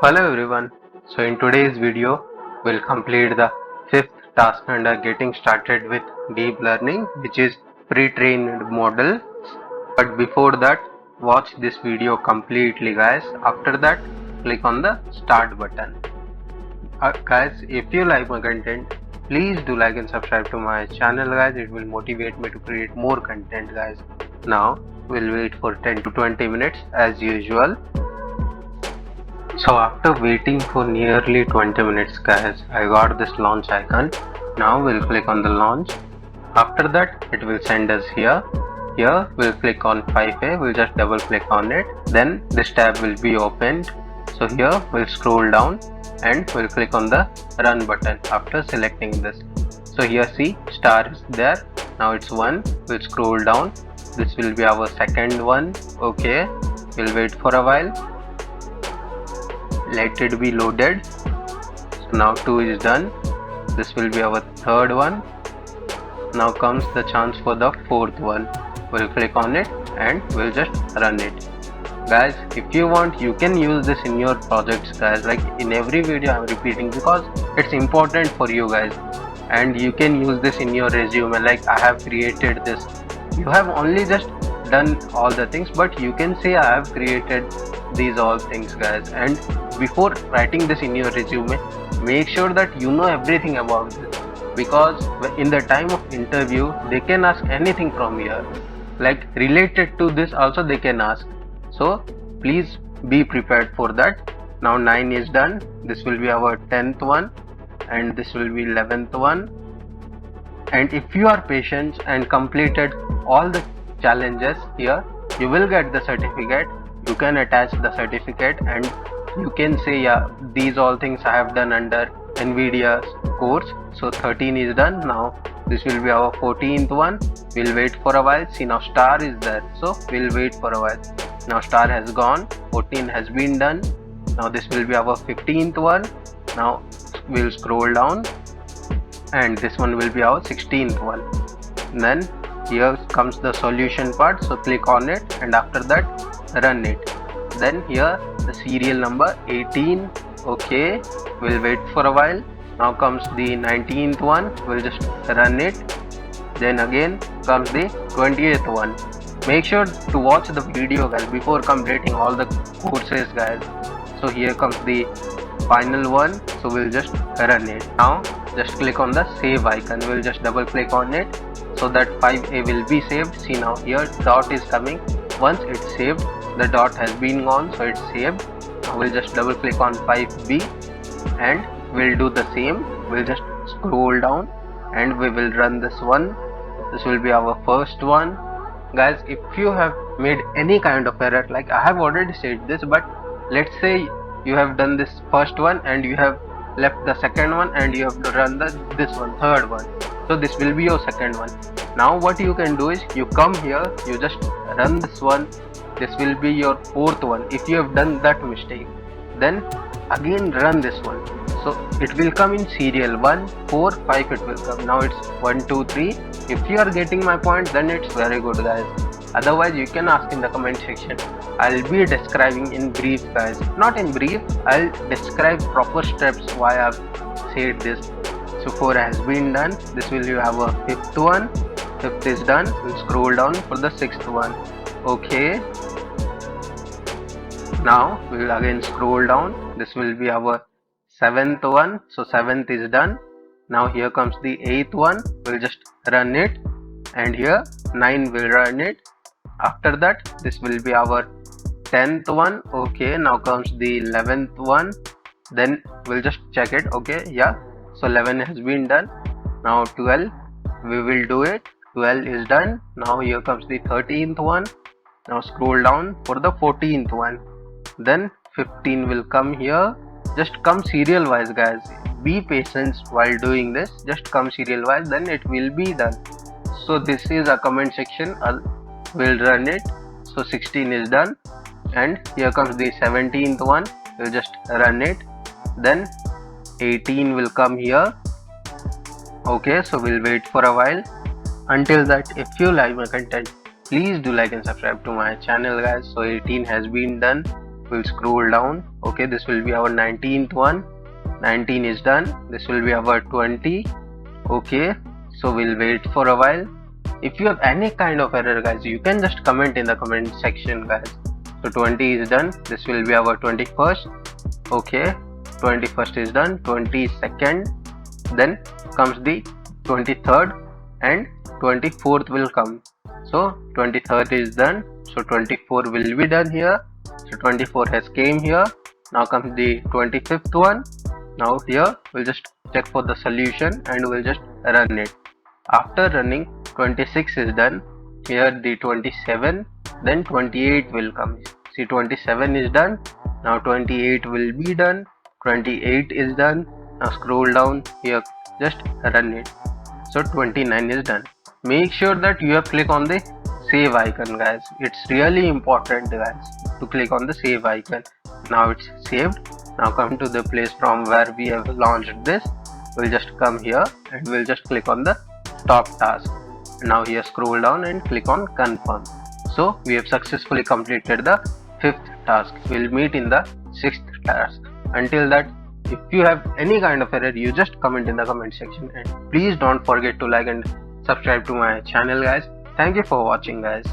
Hello everyone. So in today's video, we'll complete the fifth task under getting started with deep learning, which is pre-trained model. But before that, watch this video completely, guys. After that, click on the start button. Guys, if you like my content, please do like and subscribe to my channel, guys. It will motivate me to create more content, guys. Now we'll wait for 10 to 20 minutes as usual. So after waiting for nearly 20 minutes, guys, I got this launch icon. Now we'll click on the launch. After that, it will send us here. Here we'll click on 5A, we'll just double click on it. Then this tab will be opened. So here we'll scroll down and we'll click on the run button after selecting this. So here see, star is there. Now it's 1. We'll scroll down. This will be our second one. Okay, we'll wait for a while. Let it be loaded. So now 2 is done. This will be our third one. Now comes the chance for the fourth one. We'll click on it and we'll just run it. Guys, if you want, you can use this in your projects, guys. Like in every video I'm repeating because it's important for you guys, and you can use this in your resume. Like I have created this. You have only just done all the things, but you can say I have created these all things, guys. And before writing this in your resume, make sure that you know everything about this, because in the time of interview they can ask anything from here, like related to this also they can ask. So please be prepared for that. Now 9 is done. This will be our 10th one and this will be 11th one. And if you are patient and completed all the challenges here, you will get the certificate. You can attach the certificate and you can say, yeah, these all things I have done under NVIDIA's course. So 13 is done. Now this will be our 14th one. We'll wait for a while. See, now star is there, so we'll wait for a while. Now star has gone. 14 has been done. Now this will be our 15th one. Now we'll scroll down and this one will be our 16th one. And then here comes the solution part, so click on it and after that run it. Then here the serial number 18. Okay, we'll wait for a while. Now comes the 19th one. We'll just run it. Then again comes the 20th one. Make sure to watch the video, guys, before completing all the courses, guys. So here comes the final one, so we'll just run it. Now just click on the save icon. We'll just double click on it so that 5A will be saved. See, now here dot is coming. Once it's saved, the dot has been gone, so it's saved. Now we'll just double click on 5B and we'll do the same. We'll just scroll down and we will run this one. This will be our first one. Guys, if you have made any kind of error, like I have already said this, but let's say you have done this first one and you have left the second one and you have to run this one, third one. So this will be your second one. Now what you can do is you come here, you just run this one. This will be your fourth one. If you have done that mistake, then again run this one. So it will come in serial 1, 4, 5 it will come. Now it's 1, 2, 3. If you are getting my point, then it's very good, guys. Otherwise you can ask in the comment section. I'll be describing in brief, guys. Not in brief, I'll describe proper steps why I've said this. So 4 has been done. This will be our 5th one. 5th is done. We'll scroll down for the 6th one. Okay. Now we'll again scroll down. This will be our 7th one. So 7th is done. Now here comes the 8th one. We'll just run it. And here 9 will run it. After that, this will be our 10th one. Okay. Now comes the 11th one. Then we'll just check it. Okay. Yeah. So 11 has been done. Now 12. We will do it. 12 is done. Now here comes the 13th one. Now scroll down for the 14th one. Then 15 will come here. Just come serial wise, guys. Be patient while doing this. Just come serial wise, then it will be done. So this is a comment section. We'll run it. So 16 is done. And here comes the 17th one. We'll just run it. Then 18 will come here. Okay, so we'll wait for a while. Until that, if you like my content, please do like and subscribe to my channel, guys. So 18 has been done. we'll scroll down. Okay, this will be our 19th one. 19 is done. This will be our 20. Okay, so we'll wait for a while. If you have any kind of error, guys, you can just comment in the comment section, guys. So 20 is done. This will be our 21st. Okay, 21st is done. 22nd, then comes the 23rd, and 24th will come. So 23rd is done. So 24 will be done here. So 24 has came here. Now comes the 25th one. Now here we'll just check for the solution and we'll just run it. After running, 26 is done. Here the 27, then 28 will come. See, 27 is done. Now 28 will be done. 28 is done. Now scroll down here, just run it. So 29 is done. Make sure that you have clicked on the save icon, guys. It's really important, guys, to click on the save icon. Now it's saved. Now come to the place from where we have launched this. We'll just come here and we'll just click on the stop task. Now here scroll down and click on confirm. So we have successfully completed the 5th task. We'll meet in the 6th task. Until that, if you have any kind of error, you just comment in the comment section, and please don't forget to like and subscribe to my channel, guys. Thank you for watching, guys.